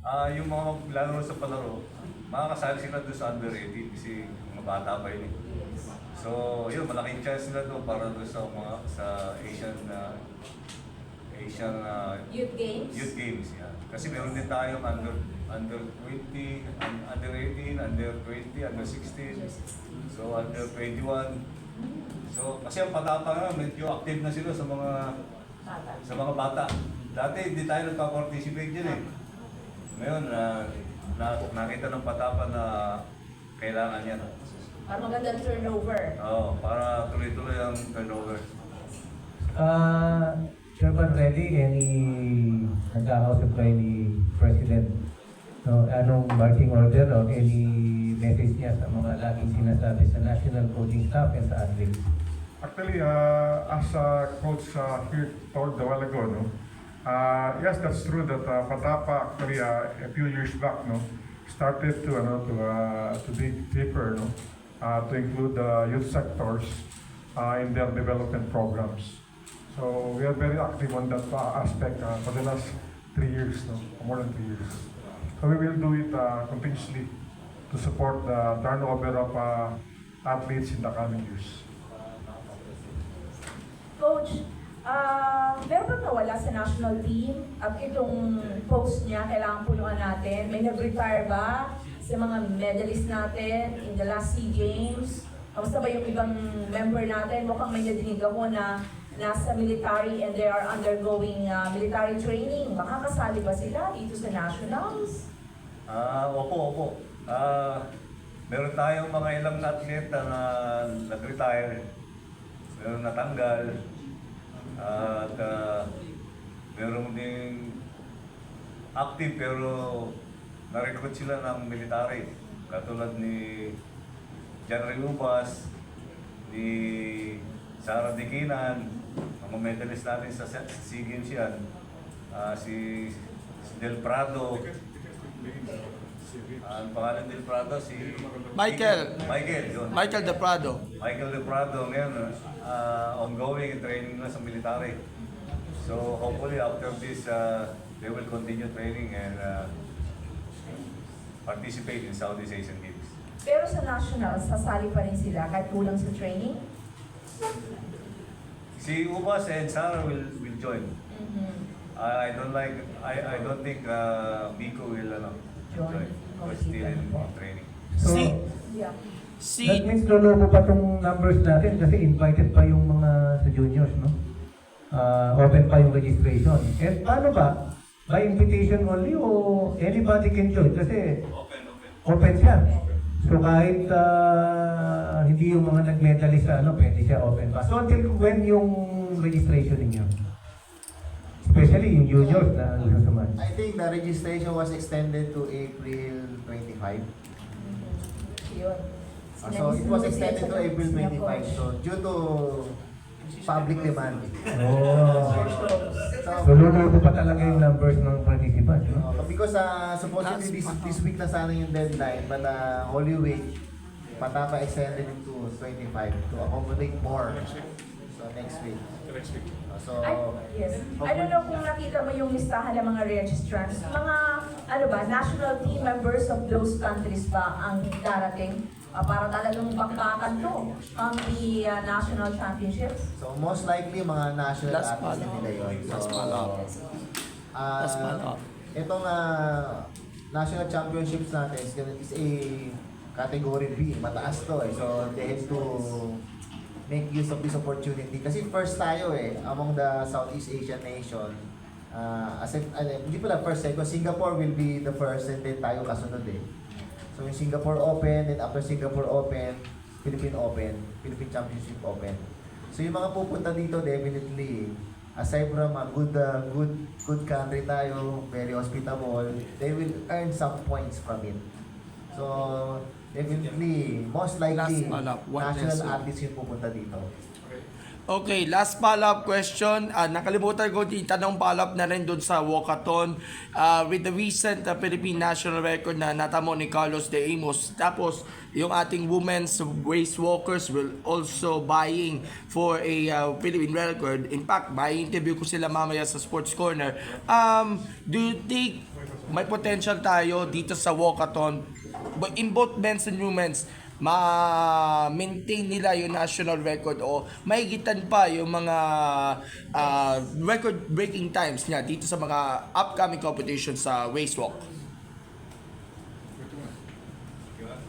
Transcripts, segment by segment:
Yung mga maglalaro sa palaro, makakasali sila doon sa under 18 kasi mga bata pa yun. So, yun, malaking chance nila doon para doon sa mga sa Youth Games? Youth Games, yeah. Kasi meron din tayong under 20, under 18, under 20, under 16, so under 21. So, kasi ang patapa nga, medyo active na sila sa mga bata. Dati hindi tayo nagpa-participate dyan eh. Ngayon, nakita ng patapa na kailangan yan. Para magandang turnover. Oo, para tuloy-tuloy ang turnover. Chairman Reddy, nagkakausap kayo ni President, no, anong marching order o any message niya sa mga laging sinasabi sa national coaching staff and sa athletes? Actually, as Coach here told a while ago, no, yes, that's true that Patapa actually a few years back, no, started to dig deeper, no, to include the youth sectors in their development programs. So we are very active on that aspect for the last 3 years, no, more than 3 years. So we will do it continuously to support the turnover of athletes in the coming years. Coach, meron bang nawala sa national team at itong post niya kailangan punuan natin? May nag-retire ba sa mga medalist natin in the last SEA Games? Kamusta ba yung ibang member natin? Mukhang may nadinig ako na nasa military and they are undergoing military training. Makakasali ba sila dito sa nationals? Opo. Meron tayong mga ilang atleta na nag-retire, meron natanggal, at meron ding active pero na-recruit sila ng military. Katulad ni John Ubas, ni Sarah Dikinan, ang mga medalist natin sa SEA Games yan, si Del Prado, ang pangalan Del Prado, si Michael yun. Michael De Prado. Michael De Prado ngayon, ongoing training na sa military. So hopefully after this, they will continue training and participate in Southeast Asian Games. Pero sa nationals, sasali pa rin sila kahit kulang sa training? Si Ubas and Sarah will join. I don't think Biko will join. Because still in training. So, Yeah. that means lulubo pa tong numbers natin kasi invited pa yung mga sa juniors, no? Open pa yung registration. And paano ba? By invitation only o anybody can join? Kasi open siya. So kahit hindi yung mga nag-medalist sa pwede siya open pa. So until when yung registration ninyo? Especially yung juniors na susuman. I think the registration was extended to April 25. Yun. So it was extended to April 25. So due to public demand. Oh. So lulubo pa talaga yung numbers ng participants, no? Because supposedly this week na sana yung deadline, but Holy Week, Patapa extended it to 25 to accommodate more. So next week. So Yes. I don't know kung nakita mo yung listahan ng mga registrants. Mga, national team members of those countries ba ang darating? Para talagang bakbakan to ang the national championships? so most likely mga national Last athletes follow. nila yun. So, Last follow. Last follow. Itong national championships natin is a category B, mataas to eh. So they have to make use of this opportunity. Kasi first tayo among the Southeast Asian nation. Hindi pala first because Singapore will be the first and then tayo kasunod eh. So yung Singapore Open, then after Singapore Open, Philippine Open, Philippine Championship Open. So yung mga pupunta dito definitely, aside from a good country tayo, very hospitable, they will earn some points from it. So definitely, most likely, Last follow-up, one national lesson. athletes yung pupunta dito. Okay, last follow-up question. Nakalimutan ko yung tanong follow-up na rin dun sa walkathon. With the recent Philippine national record na natamo ni Carlos De Amos, tapos yung ating women's race walkers will also buying for a Philippine record. In fact, may interview ko sila mamaya sa Sports Corner. Do you think may potential tayo dito sa walkathon, but in both men's and women's, ma-maintain nila yung national record o mahigitan pa yung mga record-breaking times niya dito sa mga upcoming competitions sa race walk.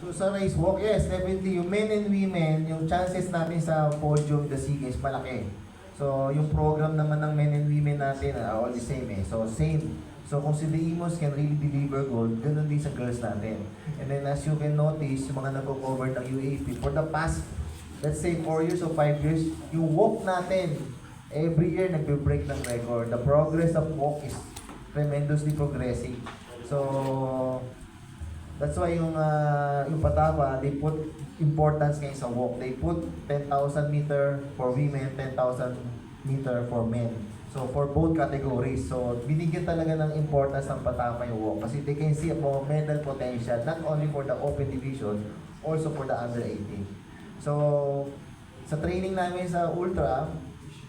So sa race walk, yes, definitely yung men and women, yung chances natin sa podium the SEA Games malaki. So yung program naman ng men and women natin are all the same eh. So same. So kung si The Imos can really deliver gold, ganun din sa girls natin. And then as you can notice, yung mga nag-cover ng UAP, for the past, let's say 4 years or 5 years, yung walk natin, every year nagbe-break ng record. The progress of walk is tremendously progressing. So that's why yung Patapa, they put importance ngayon sa walk. They put 10,000 meter for women, 10,000 meter for men. So for both categories. So binigyan talaga ng importance ng Patapa yung walk kasi they can see a medal potential not only for the open division, also for the under 18. So sa training namin sa Ultra,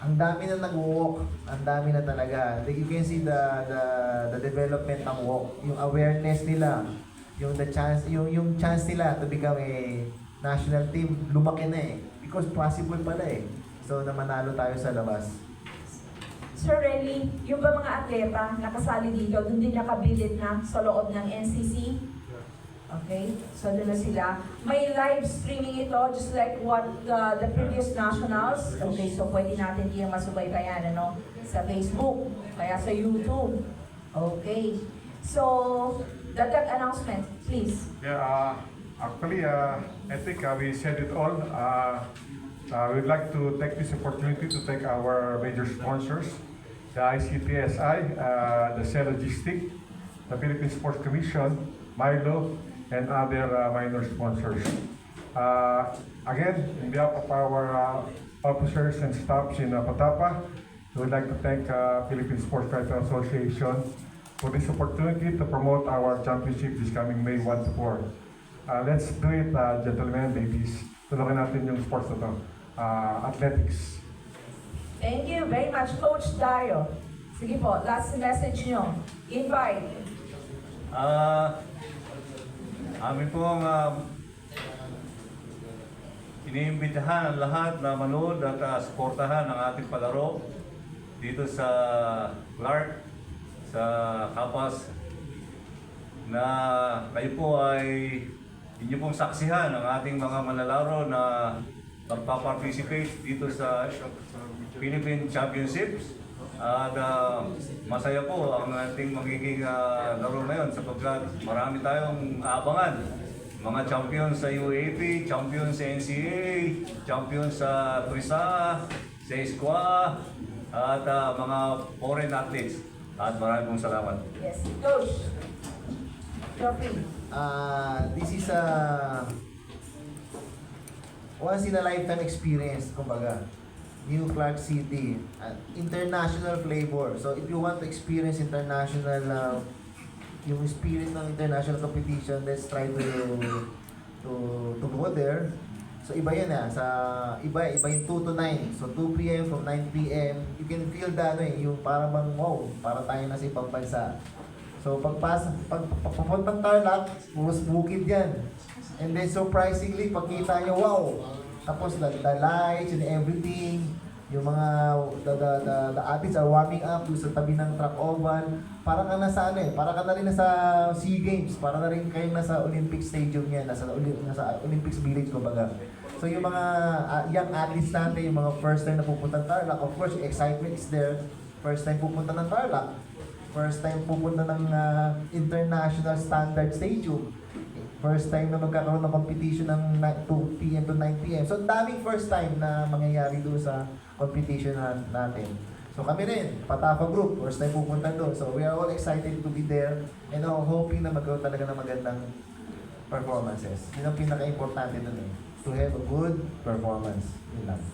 ang dami na nag-walk, ang dami na talaga. You can see the development ng walk, yung awareness nila, yung chance nila to become a national team, lumaki na eh. Because possible pala eh. So na manalo tayo sa labas. Sir Relly, yung ba mga atleta nakasali dito, doon din nakabilit na sa loob ng NCC? Okay, so doon na sila. May live streaming ito, just like what the previous nationals. Okay, so pwede natin yung masubaybayan, ano, sa Facebook, kaya sa YouTube. Okay, so dadag announcement, please. Yeah, actually, I think we said it all. We'd like to take this opportunity to thank our major sponsors, the ICTSI, the Cell Logistic, the Philippine Sports Commission, Milo, and other minor sponsors. Again, in behalf of our officers and staffs in Patapa, we would like to thank Philippine Sports Writer Association for this opportunity to promote our championship this coming May 1 to 4. Let's do it, gentlemen, ladies. Tulungan natin yung sports na to. Athletics. Thank you very much, Coach Dario. Sige po, last message nyo. Invite. Amin pong iniimbitahan ang lahat na manood at suportahan ang ating palaro dito sa Clark, sa Kapas, na kayo po ay inyo pong saksihan ang ating mga manlalaro na magpa-participate dito sa Philippine Championships. At masaya po ang ating magiging laro ngayon sapagkat marami tayong aabangan. Mga champion sa UAP, champion sa NCAA, champion sa Trisa, sa Esqua, at mga foreign athletes. At maraming pong salamat. Yes, Coach. Geoffrey. This is a once in a lifetime experience, kumbaga. New Clark City, international flavor. So if you want to experience international, yung spirit ng international competition, let's try to go there. So iba yan iba yung 2 to 9. So 2 p.m. from 9 p.m. You can feel that yung parang bang wow, para tayo na sa ibang bansa. So pagpapuntang Tarlac, puros bukid yan. And then surprisingly, pagkita nyo, wow! Tapos the lights and everything, yung mga the athletes are warming up sa tabi ng track oval. Parang ka nasa parang ka na rin nasa SEA Games, parang na rin kayo nasa Olympic Stadium yan, nasa Olympics Village kumbaga. So yung mga young athletes natin, yung mga first time na pupunta ng Tarlac, of course, yung excitement is there. First time pupunta ng Tarlac, first time pupunta ng international standard stadium. First time na magkakaroon ng competition ng 2 p.m. to 9 p.m. So, daming first time na mangyayari doon sa competition natin. So, kami rin, Patapa Group, first time pupunta doon. So, we are all excited to be there and hoping na magkaroon talaga ng magandang performances. Yun ang pinaka-importante doon to have a good performance. Yun lang.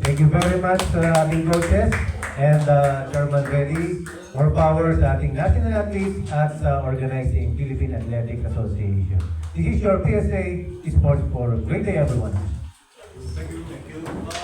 Thank you very much ating coaches and Chairman Reddy. More power sa ating national athletes at sa organizing Philippine Athletic Association. This is your PSA Sports for a great day everyone. Thank you.